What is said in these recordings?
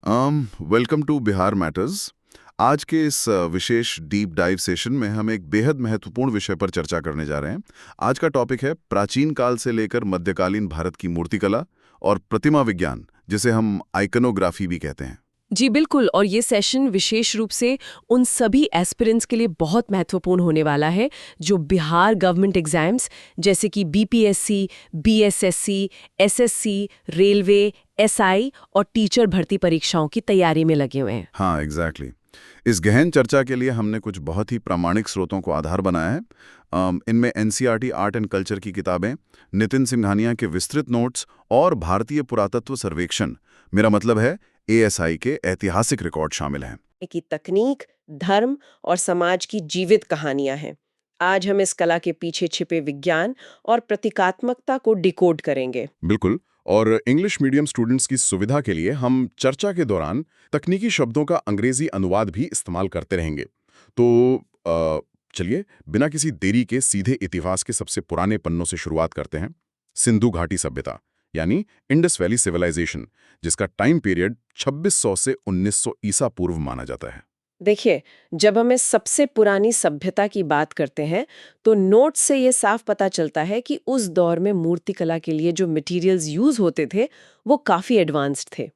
Welcome to Bihar matters. आज के इस विशेष डीप डाइव सेशन में हम एक बेहद महत्वपूर्ण विषय पर चर्चा करने जा रहे हैं। आज का टॉपिक है प्राचीन काल से लेकर मध्यकालीन भारत की मूर्तिकला और प्रतिमा विज्ञान, जिसे हम आइकनोग्राफी भी कहते हैं। जी बिल्कुल, और ये सेशन विशेष रूप से उन सभी एस्पिरेंट्स के लिए बहुत महत्वपूर्ण होने वाला है जो बिहार गवर्नमेंट एग्जाम्स जैसे कि BPSC, BSSC, SSC, railway, SI और टीचर भर्ती परीक्षाओं की तैयारी में लगे हुए हैं। हाँ, एग्जैक्टली। इस गहन चर्चा के लिए हमने कुछ बहुत ही प्रामाणिक स्रोतों को आधार बनाया है। इनमें एनसीईआरटी आर्ट एंड कल्चर की किताबें, नितिन सिंघानिया के विस्तृत नोट्स और भारतीय पुरातत्व सर्वेक्षण, मेरा मतलब है एएसआई के ऐतिहासिक रिकॉर्ड शामिल हैं। की तकनीक, धर्म और समाज की जीवित कहानियां हैं। आज हम इस कला के पीछे छिपे विज्ञान और प्रतीकात्मकता को डिकोड करेंगे। बिल्कुल। और इंग्लिश मीडियम स्टूडेंट्स की सुविधा के लिए हम चर्चा के दौरान तकनीकी शब्दों का अंग्रेजी अनुवाद भी इस्तेमाल करते रहेंगे। तो चलिए बिना किसी देरी के सीधे इतिहास के सबसे पुराने पन्नों से शुरुआत करते हैं। सिंधु घाटी सभ्यता यानी इंडस वैली सिविलाइजेशन, जिसका टाइम पीरियड 2600 से 1900 ईसा पूर्व माना जाता है। देखिए, जब हम इस सबसे पुरानी सभ्यता की बात करते हैं तो नोट से ये साफ पता चलता है कि उस दौर में मूर्तिकला के लिए जो मटेरियल्स यूज होते थे वो काफी एडवांस्ड थे।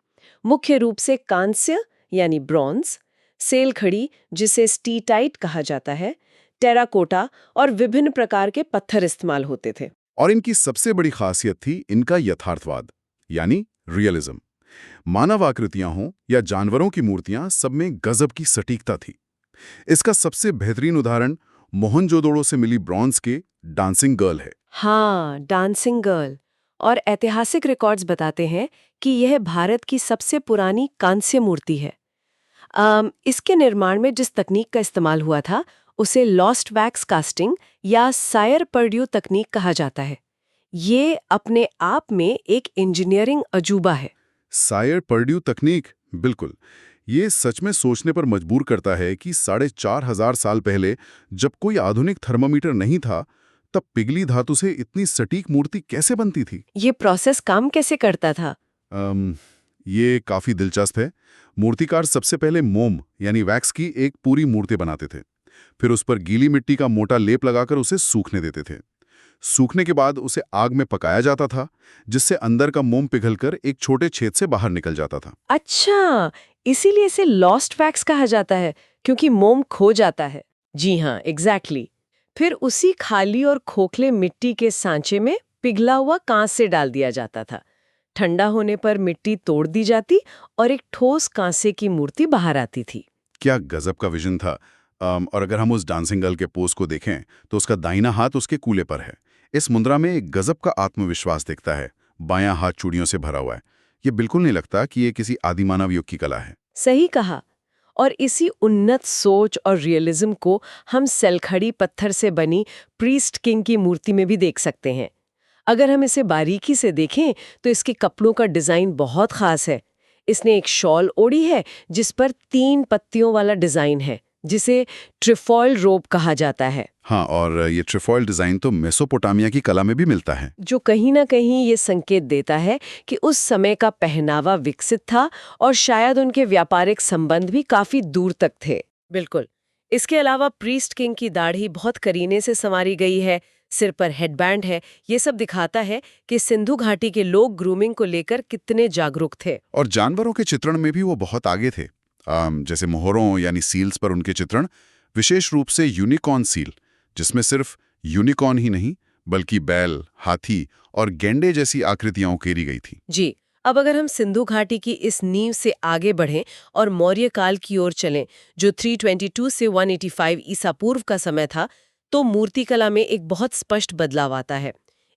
मुख्य रूप से कांस्य यानी ब्रॉन्ज, सेल खड़ी जिसे स्टीटाइट कहा जाता है, टेराकोटा और विभिन्न प्रकार के पत्थर इस्तेमाल होते थे। और इनकी सबसे बड़ी खासियत थी इनका यथार्थवाद यानी रियलिज्म। मानव आकृतियां हों या जानवरों की मूर्तियां, सब में गजब की सटीकता थी। इसका सबसे बेहतरीन उदाहरण मोहनजोदड़ो से मिली ब्रॉन्ज के डांसिंग गर्ल है। हाँ, डांसिंग गर्ल। और ऐतिहासिक रिकॉर्ड्स बताते हैं कि यह भारत की सबसे पुरानी कांस्य मूर्ति है। इसके निर्माण में जिस तकनीक का इस्तेमाल हुआ था उसे लॉस्ट वैक्स कास्टिंग या सायर पर्ड्यू तकनीक कहा जाता है। ये अपने आप में एक इंजीनियरिंग अजूबा है। सायर पर्ड्यू तकनीक, बिल्कुल। ये सच में सोचने पर मजबूर करता है कि 4500 साल पहले जब कोई आधुनिक थर्मामीटर नहीं था, तब पिघली धातु से इतनी सटीक मूर्ति कैसे बनती थी। ये प्रोसेस काम कैसे करता था? ये काफी दिलचस्प है। मूर्तिकार सबसे पहले मोम यानी वैक्स की एक पूरी मूर्ति बनाते थे। फिर उस पर गीली मिट्टी का मोटा लेप लगाकर उसे सूखने देते थे। सूखने के बाद उसे आग में पकाया जाता था, जिससे अंदर का मोम पिघलकर एक छोटे छेद से बाहर निकल जाता था। अच्छा, इसीलिए इसे लॉस्ट वैक्स कहा जाता है, क्योंकि मोम खो जाता है। जी हाँ, एग्जैक्टली। फिर उसी खाली और खोखले मिट्टी के सांचे में पिघला हुआ कांस्य डाल दिया जाता था। ठंडा होने पर मिट्टी तोड़ दी जाती और एक ठोस कांसे की मूर्ति बाहर आती थी। क्या गजब का विजन था। और अगर हम उस डांसिंग गर्ल के पोज को देखें तो उसका दाहिना हाथ उसके कूल्हे पर है। इस मुद्रा में एक गजब का आत्मविश्वास दिखता है। बायां हाथ चूड़ियों से भरा हुआ है। ये बिल्कुल नहीं लगता कि ये किसी आदिमानव युग की कला है। सही कहा। और इसी उन्नत सोच और रियलिज्म को हम सेलखड़ी पत्थर से बनी प्रीस्ट किंग की मूर्ति में भी देख सकते हैं। अगर हम इसे बारीकी से देखें तो इसके कपड़ों का डिजाइन बहुत खास है। इसने एक शॉल ओढ़ी है जिस पर 3 पत्तियों वाला डिजाइन है, जिसे ट्रिफॉइल रोब कहा जाता है। हाँ, और ये ट्रिफॉइल डिजाइन तो मेसोपोटामिया की कला में भी मिलता है, जो कहीं ना कहीं ये संकेत देता है कि उस समय का पहनावा विकसित था और शायद उनके व्यापारिक संबंध भी काफी दूर तक थे। बिल्कुल। इसके अलावा प्रीस्ट किंग की दाढ़ी बहुत करीने से संवारी गई है, सिर पर हेडबैंड है। ये सब दिखाता है कि सिंधु घाटी के लोग ग्रूमिंग को लेकर कितने जागरूक थे। और जानवरों के चित्रण में भी वो बहुत आगे थे। जैसे मोहरों यानी सील्स पर उनके चित्रण, विशेष रूप से यूनिकॉर्न सील, जिसमें सिर्फ यूनिकॉर्न ही नहीं बल्कि बैल, हाथी और गेंडे जैसी आकृतियां उकेरी गई थी। जी। अब अगर हम सिंधु घाटी की इस नींव से आगे बढ़ें और मौर्य काल की ओर चलें, जो 322 से 185 ईसा पूर्व का समय था, तो मूर्तिकला में एक बहुत स्पष्ट बदलाव आता है।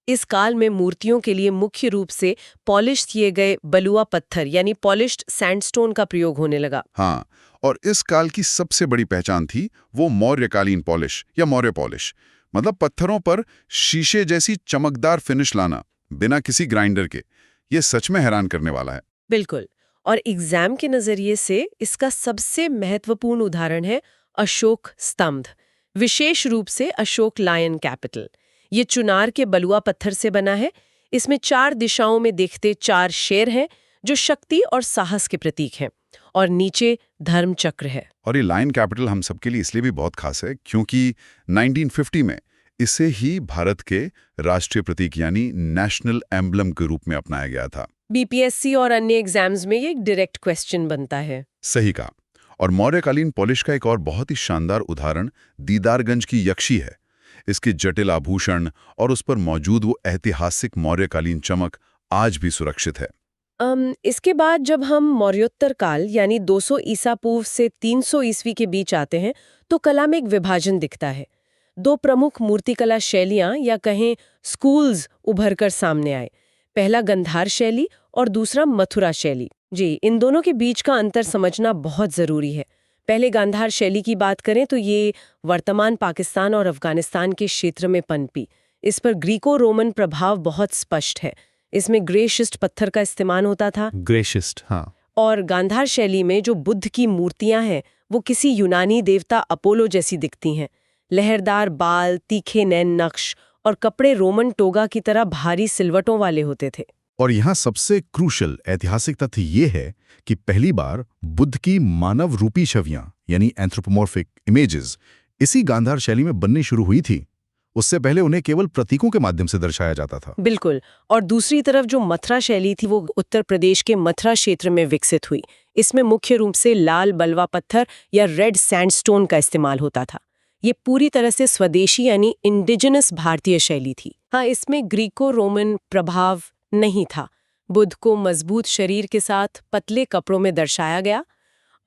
इस काल में मूर्तियों के लिए मुख्य रूप से पॉलिश किए गए बलुआ पत्थर यानी पॉलिश्ड सैंडस्टोन का प्रयोग होने लगा। हाँ, और इस काल की सबसे बड़ी पहचान थी वो मौर्यकालीन पॉलिश या मौर्य पॉलिश, मतलब पत्थरों पर शीशे जैसी चमकदार फिनिश लाना बिना किसी ग्राइंडर के। ये सच में हैरान करने वाला है। बिल्कुल। और एग्जाम के नजरिए से इसका सबसे महत्वपूर्ण उदाहरण है अशोक स्तंभ, विशेष रूप से अशोक लायन कैपिटल। ये चुनार के बलुआ पत्थर से बना है। इसमें 4 दिशाओं में देखते 4 शेर हैं जो शक्ति और साहस के प्रतीक हैं। और नीचे धर्म चक्र है। और ये लायन कैपिटल हम सबके लिए इसलिए भी बहुत खास है क्योंकि 1950 में इसे ही भारत के राष्ट्रीय प्रतीक यानी नेशनल एम्बलम के रूप में अपनाया गया था। बीपीएससी और अन्य एग्जाम्स में ये एक डायरेक्ट क्वेश्चन बनता है। सही कहा। और मौर्यकालीन पॉलिश का एक और बहुत ही शानदार उदाहरण दीदारगंज की यक्षी है। इसके जटिल आभूषण और उस पर मौजूद वो ऐतिहासिक मौर्यकालीन चमक आज भी सुरक्षित है। इसके बाद जब हम मौर्योत्तर काल यानी 200 ईसा पूर्व से 300 ईस्वी के बीच आते हैं तो कला में एक विभाजन दिखता है। दो प्रमुख मूर्तिकला शैलियां या कहें स्कूल्स उभरकर सामने आए। पहला गंधार शैली और दूसरा मथुरा शैली। जी, इन दोनों के बीच का अंतर समझना बहुत जरूरी है। पहले गांधार शैली की बात करें तो ये वर्तमान पाकिस्तान और अफगानिस्तान के क्षेत्र में पनपी। इस पर ग्रीको रोमन प्रभाव बहुत स्पष्ट है। इसमें ग्रे शिस्ट पत्थर का इस्तेमाल होता था। ग्रे शिस्ट, हाँ। और गांधार शैली में जो बुद्ध की मूर्तियां हैं वो किसी यूनानी देवता अपोलो जैसी दिखती हैं। लहरदार बाल, तीखे नैन नक्श और कपड़े रोमन टोगा की तरह भारी सिलवटों वाले होते थे। और यहाँ सबसे क्रूशल ऐतिहासिक तथ्य ये है कि पहली बार बुद्ध की मानव रूपी छवियां यानी एंथ्रोपोमॉर्फिक इमेजेस इसी गांधार शैली में बननी शुरू हुई थी। उससे पहले उन्हें केवल प्रतीकों के माध्यम से दर्शाया जाता था। बिल्कुल। और दूसरी तरफ जो मथुरा शैली थी वो उत्तर प्रदेश के मथुरा क्षेत्र में विकसित हुई। इसमें मुख्य रूप से लाल बलवा पत्थर या रेड सैंडस्टोन का इस्तेमाल होता था। ये पूरी तरह से स्वदेशी यानी इंडिजिनस भारतीय शैली थी। हाँ, इसमें ग्रीको रोमन प्रभाव नहीं था। बुद्ध को मजबूत शरीर के साथ पतले कपड़ों में दर्शाया गया।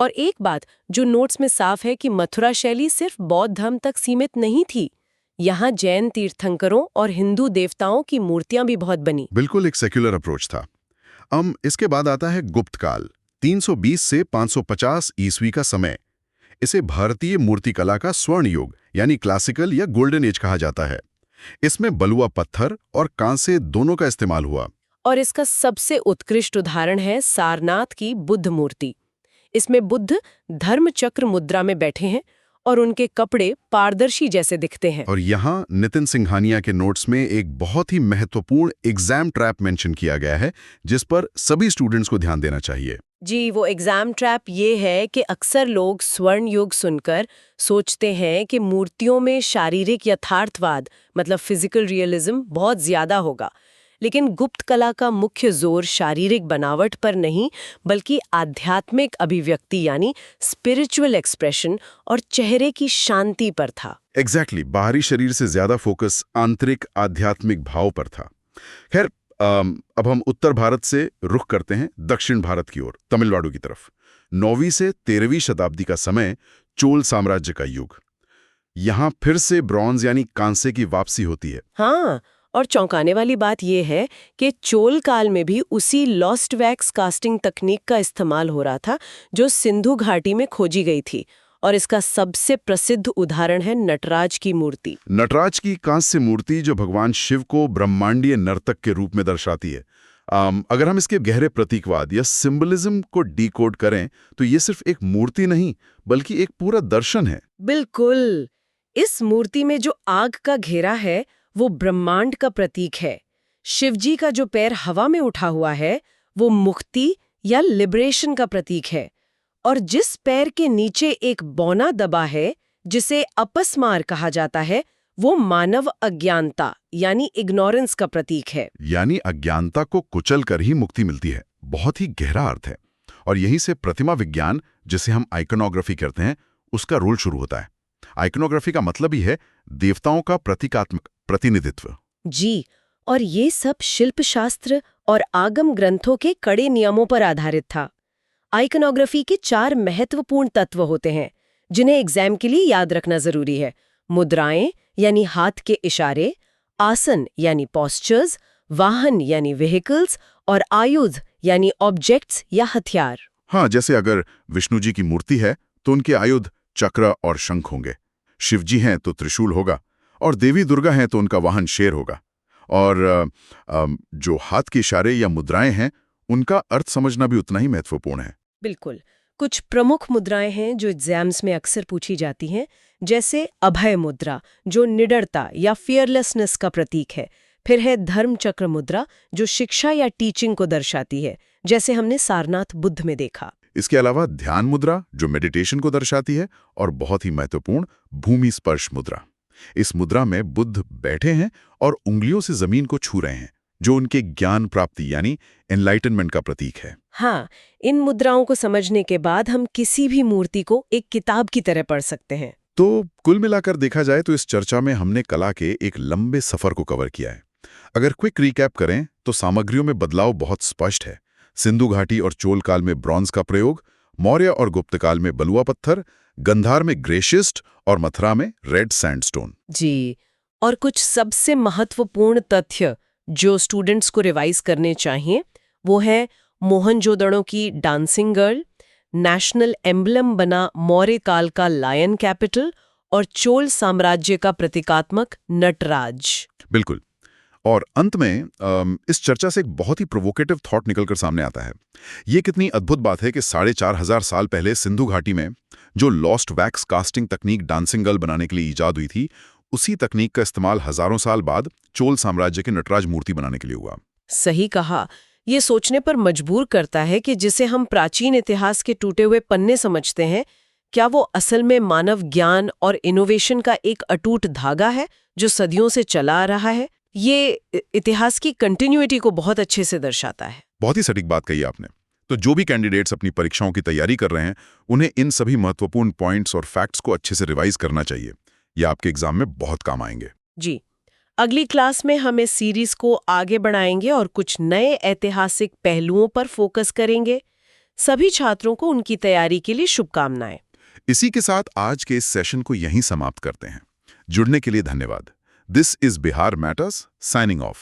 और एक बात जो नोट्स में साफ है कि मथुरा शैली सिर्फ बौद्ध धर्म तक सीमित नहीं थी। यहाँ जैन तीर्थंकरों और हिंदू देवताओं की मूर्तियां भी बहुत बनी। बिल्कुल एक सेक्युलर अप्रोच था। इसके बाद आता है गुप्त काल, 320 से 550 ईस्वी का समय। इसे भारतीय मूर्तिकला का स्वर्ण युग यानी क्लासिकल या गोल्डन एज कहा जाता है। इसमें बलुआ पत्थर और कांसे दोनों का इस्तेमाल हुआ। और इसका सबसे उत्कृष्ट उदाहरण है सारनाथ की बुद्ध मूर्ति। इसमें बुद्ध धर्म चक्र मुद्रा में बैठे हैं और उनके कपड़े पारदर्शी जैसे दिखते हैं। और यहाँ नितिन सिंघानिया के नोट्स में एक बहुत ही महत्वपूर्ण एग्जाम ट्रैप मेंशन किया गया है जिस पर सभी स्टूडेंट्स को ध्यान देना चाहिए। जी, वो एग्जाम ट्रैप ये है कि अक्सर लोग स्वर्ण युग सुनकर सोचते हैं कि मूर्तियों में शारीरिक यथार्थवाद मतलब फिजिकल रियलिज्म बहुत ज्यादा होगा। लेकिन गुप्त कला का मुख्य जोर शारीरिक बनावट पर नहीं बल्कि आध्यात्मिक अभिव्यक्ति यानी स्पिरिचुअल एक्सप्रेशन और चेहरे की शांति पर था। एग्जैक्टली, बाहरी शरीर से ज्यादा फोकस आंतरिक आध्यात्मिक भाव पर था। खैर, अब हम उत्तर भारत से रुख करते हैं दक्षिण भारत की ओर, तमिलनाडु की तरफ। 9वीं से 13वीं शताब्दी का समय, चोल साम्राज्य का युग। यहाँ फिर से ब्रॉन्ज यानी कांसे की वापसी होती है। हाँ, और चौंकाने वाली बात यह है कि चोल काल में भी उसी लॉस्ट वैक्स कास्टिंग तकनीक का इस्तेमाल हो रहा था जो सिंधु घाटी में खोजी गई थी। और इसका सबसे प्रसिद्ध उदाहरण है नटराज की मूर्ति। नटराज की कांस्य मूर्ति जो भगवान शिव को ब्रह्मांडीय नर्तक के रूप में दर्शाती है। अगर हम इसके गहरे प्रतीकवाद या सिंबलिज्म को डिकोड करें तो ये सिर्फ एक मूर्ति नहीं बल्कि एक पूरा दर्शन है। बिल्कुल। इस मूर्ति में जो आग का घेरा है वो ब्रह्मांड का प्रतीक है। शिवजी का जो पैर हवा में उठा हुआ है वो मुक्ति या लिबरेशन का प्रतीक है। और जिस पैर के नीचे एक बौना दबा है जिसे अपस्मार कहा जाता है वो मानव अज्ञानता यानी इग्नोरेंस का प्रतीक है। यानी अज्ञानता को कुचल कर ही मुक्ति मिलती है। बहुत ही गहरा अर्थ है। और यहीं से प्रतिमा विज्ञान जिसे हम आइकनोग्राफी कहते हैं उसका रोल शुरू होता है। आइकनोग्राफी का मतलब ही है देवताओं का प्रतीकात्मक प्रतिनिधित्व। जी, और ये सब शिल्पशास्त्र और आगम ग्रंथों के कड़े नियमों पर आधारित था। आइकनोग्राफी के 4 महत्वपूर्ण तत्व होते हैं जिन्हें एग्जाम के लिए याद रखना जरूरी है। मुद्राएं यानी हाथ के इशारे, आसन यानी पॉस्चर्स, वाहन यानी व्हीकल्स और आयुध यानी ऑब्जेक्ट्स या हथियार। हाँ, जैसे अगर विष्णु जी की मूर्ति है तो उनके आयुध चक्र और शंख होंगे। शिव जी हैं तो त्रिशूल होगा और देवी दुर्गा हैं तो उनका वाहन शेर होगा। और जो हाथ के इशारे या मुद्राएं हैं उनका अर्थ समझना भी उतना ही महत्वपूर्ण है। बिल्कुल। कुछ प्रमुख मुद्राएं हैं जो एग्जाम्स में अक्सर पूछी जाती हैं, जैसे अभय मुद्रा जो निडरता या फियरलेसनेस का प्रतीक है। फिर है धर्म चक्र मुद्रा जो शिक्षा या टीचिंग को दर्शाती है, जैसे हमने सारनाथ बुद्ध में देखा। इसके अलावा ध्यान मुद्रा जो मेडिटेशन को दर्शाती है, और बहुत ही महत्वपूर्ण भूमि स्पर्श मुद्रा। इस मुद्रा में बुद्ध बैठे हैं और उंगलियों से जमीन को छू रहे हैं, जो उनके ज्ञान प्राप्ति यानी एनलाइटनमेंट का प्रतीक है। हाँ, इन मुद्राओं को समझने के बाद हम किसी भी मूर्ति को एक किताब की तरह पढ़ सकते हैं। तो कुल मिलाकर देखा जाए तो इस चर्चा में हमने कला के एक लंबे सफर को कवर किया है। अगर क्विक रिकैप करें तो सामग्रियों में बदलाव बहुत स्पष्ट है। सिंधु घाटी और चोल काल में ब्रॉन्ज का प्रयोग, मौर्य और गुप्त काल में बलुआ पत्थर, गंधार में ग्रेशिस्ट और मथुरा में रेड सैंडस्टोन। जी, और कुछ सबसे महत्वपूर्ण तथ्य जो स्टूडेंट्स को रिवाइज करने चाहिए वो है मोहनजोदड़ो की डांसिंग गर्ल, नेशनल एम्बलम बना मौर्य काल का लायन कैपिटल और चोल साम्राज्य का प्रतीकात्मक नटराज। बिल्कुल। और अंत में इस चर्चा से एक बहुत ही प्रोवोकेटिव थॉट निकलकर सामने आता है। ये कितनी अद्भुत बात है कि 4500 साल पहले सिंधु घाटी में जो लॉस्ट वैक्स कास्टिंग तकनीक डांसिंग गर्ल बनाने के लिए इजाद हुई थी, उसी तकनीक का इस्तेमाल हजारों साल बाद चोल साम्राज्य के नटराज मूर्ति बनाने के लिए हुआ। सही कहा। ये सोचने पर मजबूर करता है कि जिसे हम प्राचीन इतिहास के टूटे हुए पन्ने समझते हैं, क्या वो असल में मानव ज्ञान और इनोवेशन का एक अटूट धागा है जो सदियों से चला आ रहा है। ये इतिहास की कंटिन्यूटी को बहुत अच्छे से दर्शाता है। बहुत ही सटीक बात कही आपने। तो जो भी कैंडिडेट्स अपनी परीक्षाओं की तैयारी कर रहे हैं, उन्हें इन सभी महत्वपूर्ण पॉइंट्स और फैक्ट्स को अच्छे से रिवाइज करना चाहिए। ये आपके एग्जाम में बहुत काम आएंगे। जी, अगली क्लास में हम इस सीरीज को आगे बढ़ाएंगे और कुछ नए ऐतिहासिक पहलुओं पर फोकस करेंगे। सभी छात्रों को उनकी तैयारी के लिए शुभकामनाएं। इसी के साथ आज के इस सेशन को यहीं समाप्त करते हैं। जुड़ने के लिए धन्यवाद। This is Bihar matters signing off.